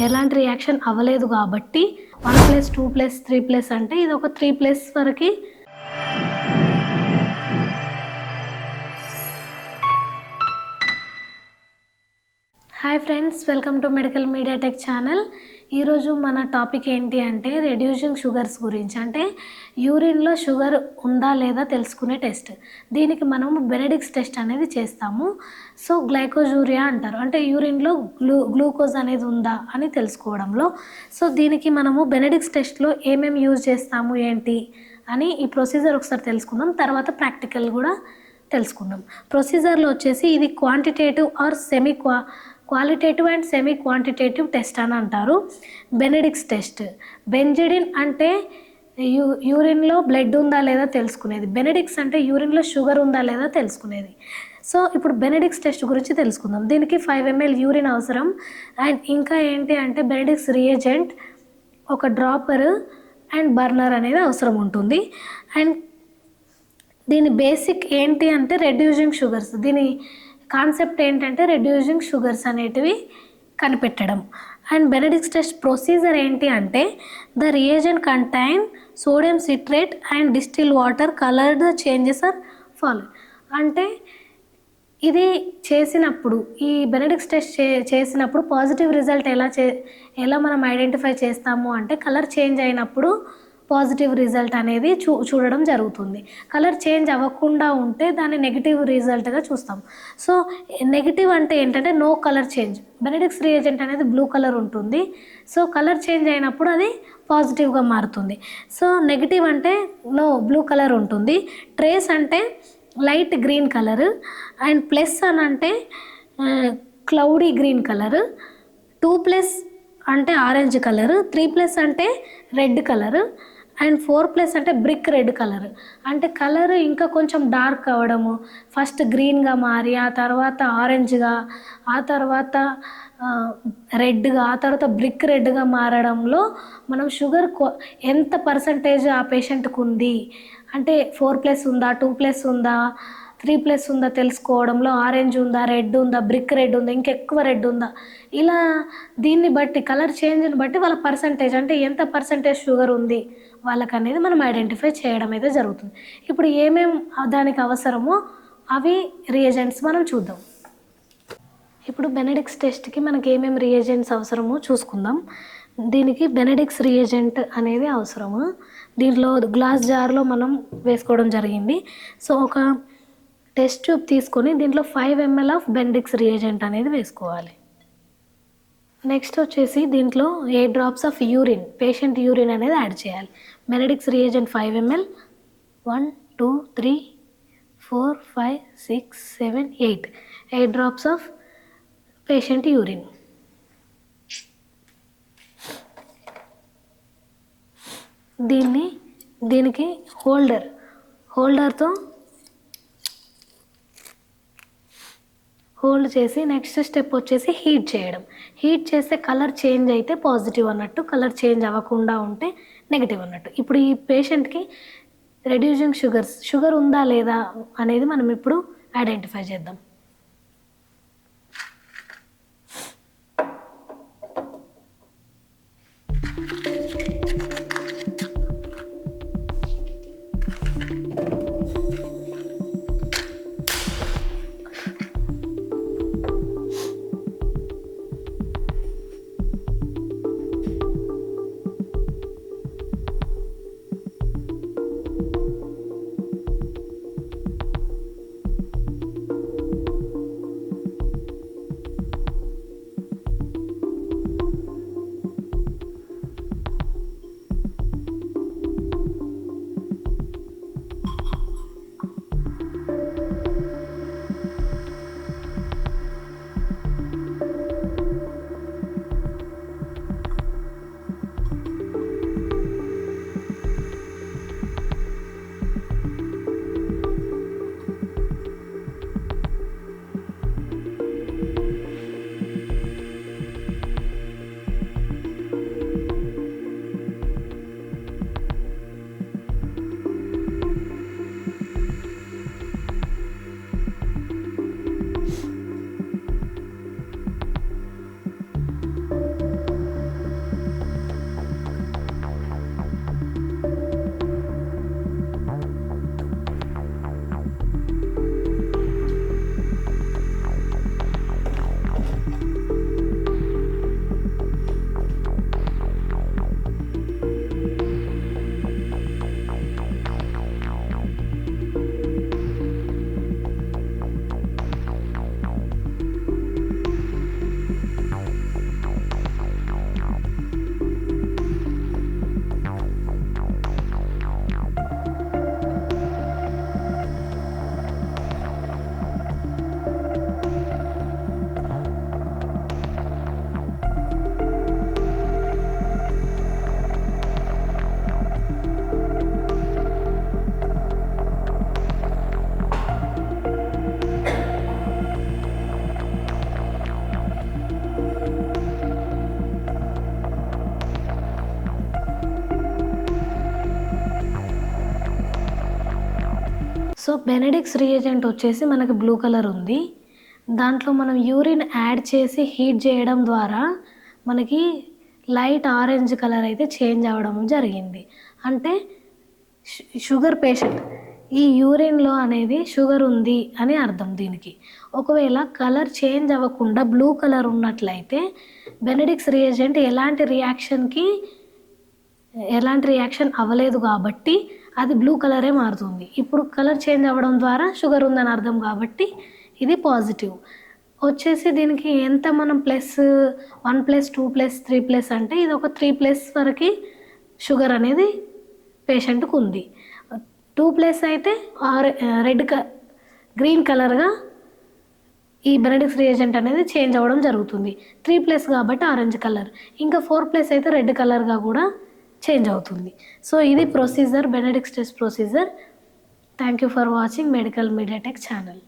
ఎలాంటి రియాక్షన్ అవ్వలేదు కాబట్టి 1+2+3+ అంటే ఇది ఒక 3+ వరకు. Hi friends, welcome to medical media tech channel. ఈరోజు మన టాపిక్ ఏంటి అంటే రెడ్యూసింగ్ షుగర్స్ గురించి. అంటే యూరిన్లో షుగర్ ఉందా లేదా తెలుసుకునే టెస్ట్. దీనికి మనము బెనెడిక్స్ టెస్ట్ అనేది చేస్తాము. సో గ్లైకోజూరియా అంటారు, అంటే యూరిన్లో గ్లూకోజ్ అనేది ఉందా అని తెలుసుకోవడంలో. సో దీనికి మనము బెనెడిక్స్ టెస్ట్లో ఏమేమి యూజ్ చేస్తాము ఏంటి అని ఈ ప్రొసీజర్ ఒకసారి తెలుసుకుందాం. తర్వాత ప్రాక్టికల్ కూడా తెలుసుకుందాం. ప్రొసీజర్లో వచ్చేసి ఇది quantitative or qualitative and semi quantitative test అని అంటారు. Benedict's test. బెంజిడిన్ అంటే యూరిన్లో బ్లడ్ ఉందా లేదా తెలుసుకునేది. బెనెడిక్స్ అంటే యూరిన్లో షుగర్ ఉందా లేదా తెలుసుకునేది. సో ఇప్పుడు బెనెడిక్స్ టెస్ట్ గురించి తెలుసుకుందాం. దీనికి 5 ml యూరిన్ అవసరం. అండ్ ఇంకా ఏంటి అంటే బెనెడిక్స్ రియేజెంట్, ఒక డ్రాపర్ అండ్ బర్నర్ అనేది అవసరం ఉంటుంది. అండ్ దీని బేసిక్ ఏంటి అంటే రెడ్యూసింగ్ షుగర్స్. దీని కాన్సెప్ట్ ఏంటంటే రెడ్యూసింగ్ షుగర్స్ అనేటివి కనిపెట్టడం. అండ్ బెనెడిక్స్ టెస్ట్ ప్రొసీజర్ ఏంటి అంటే the reagent contain sodium citrate and distil water coloured changes are follow. అంటే ఇది చేసినప్పుడు, ఈ బెనెడిక్స్ టెస్ట్ చేసినప్పుడు పాజిటివ్ రిజల్ట్ ఎలా మనం ఐడెంటిఫై చేస్తాము అంటే కలర్ చేంజ్ అయినప్పుడు పాజిటివ్ రిజల్ట్ అనేది చూడడం జరుగుతుంది. కలర్ చేంజ్ అవ్వకుండా ఉంటే దాన్ని నెగిటివ్ రిజల్ట్గా చూస్తాం. సో నెగిటివ్ అంటే ఏంటంటే no colour change. Benedict's reagent అనేది బ్లూ కలర్ ఉంటుంది. సో కలర్ చేంజ్ అయినప్పుడు అది పాజిటివ్గా మారుతుంది. సో నెగిటివ్ అంటే నో బ్లూ కలర్ ఉంటుంది. ట్రేస్ అంటే light green colour. And plus అని అంటే క్లౌడీ గ్రీన్ కలర్. 2+ అంటే ఆరెంజ్ కలర్. 3+ అంటే రెడ్ కలర్. అండ్ 4+ అంటే బ్రిక్ రెడ్ కలర్. అంటే కలర్ ఇంకా కొంచెం డార్క్ అవ్వడము, ఫస్ట్ గ్రీన్గా మారి ఆ తర్వాత ఆరెంజ్గా, ఆ తర్వాత రెడ్గా, ఆ తర్వాత బ్రిక్ రెడ్గా మారడంలో మనం షుగర్ ఎంత పర్సంటేజ్ ఆ పేషెంట్కి ఉంది అంటే 4+ ఉందా, 2+ ఉందా, 3+ ఉందా తెలుసుకోవడంలో, ఆరెంజ్ ఉందా, రెడ్ ఉందా, బ్రిక్ రెడ్ ఉందా, ఇంకెక్కువ రెడ్ ఉందా, ఇలా దీన్ని బట్టి కలర్ చేంజ్ని బట్టి వాళ్ళ పర్సంటేజ్ అంటే ఎంత పర్సంటేజ్ షుగర్ ఉంది వాళ్ళకి అనేది మనం ఐడెంటిఫై చేయడం అయితే జరుగుతుంది. ఇప్పుడు ఏమేమి దానికి అవసరమో అవి రియేజెంట్స్ మనం చూద్దాం. ఇప్పుడు బెనెడిక్స్ టెస్ట్కి మనకి ఏమేమి రియేజెంట్స్ అవసరమో చూసుకుందాం. దీనికి బెనెడిక్స్ రియేజెంట్ అనేది అవసరము. దీంట్లో గ్లాస్ జార్లో మనం వేసుకోవడం జరిగింది. సో ఒక టెస్ట్ ట్యూబ్ తీసుకొని దీంట్లో 5 ml ఆఫ్ బెనెడిక్స్ రియేజెంట్ అనేది వేసుకోవాలి. నెక్స్ట్ వచ్చేసి దీంట్లో 8 drops of urine, patient urine అనేది యాడ్ చేయాలి. Benedict's reagent 5 ml. 1 2 3 4 5 6 7 8 drops of patient urine. దీనికి హోల్డర్తో హోల్డ్ చేసి నెక్స్ట్ స్టెప్ వచ్చేసి హీట్ చేయడం. హీట్ చేస్తే కలర్ చేంజ్ అయితే పాజిటివ్ అన్నట్టు, కలర్ చేంజ్ అవ్వకుండా ఉంటే నెగిటివ్ అన్నట్టు. ఇప్పుడు ఈ పేషెంట్కి రెడ్యూసింగ్ షుగర్ ఉందా లేదా అనేది మనం ఇప్పుడు ఐడెంటిఫై చేద్దాం. సో బెనెడిక్స్ రియేజెంట్ వచ్చేసి మనకి బ్లూ కలర్ ఉంది. దాంట్లో మనం యూరిన్ యాడ్ చేసి హీట్ చేయడం ద్వారా మనకి లైట్ ఆరెంజ్ కలర్ అయితే చేంజ్ అవ్వడం జరిగింది. అంటే షుగర్ పేషెంట్ ఈ యూరిన్లో అనేది షుగర్ ఉంది అని అర్థం దీనికి. ఒకవేళ కలర్ చేంజ్ అవ్వకుండా బ్లూ కలర్ ఉన్నట్లయితే బెనెడిక్స్ రియేజెంట్ ఎలాంటి రియాక్షన్ అవ్వలేదు కాబట్టి అది బ్లూ కలరే మారుతుంది. ఇప్పుడు కలర్ చేంజ్ అవ్వడం ద్వారా షుగర్ ఉందని అర్థం కాబట్టి ఇది పాజిటివ్. వచ్చేసి దీనికి ఎంత మనం +1 +2 +3 అంటే ఇది ఒక 3+ వరకు షుగర్ అనేది పేషెంట్కి ఉంది. 2+ అయితే గ్రీన్ కలర్గా ఈ బెనెడిక్స్ రియేజెంట్ అనేది చేంజ్ అవ్వడం జరుగుతుంది. 3+ కాబట్టి ఆరెంజ్ కలర్, ఇంకా 4+ అయితే రెడ్ కలర్గా కూడా చేంజ్ అవుతుంది. సో ఇది procedure, Benedict's test procedure. Thank you for watching medical media tech channel.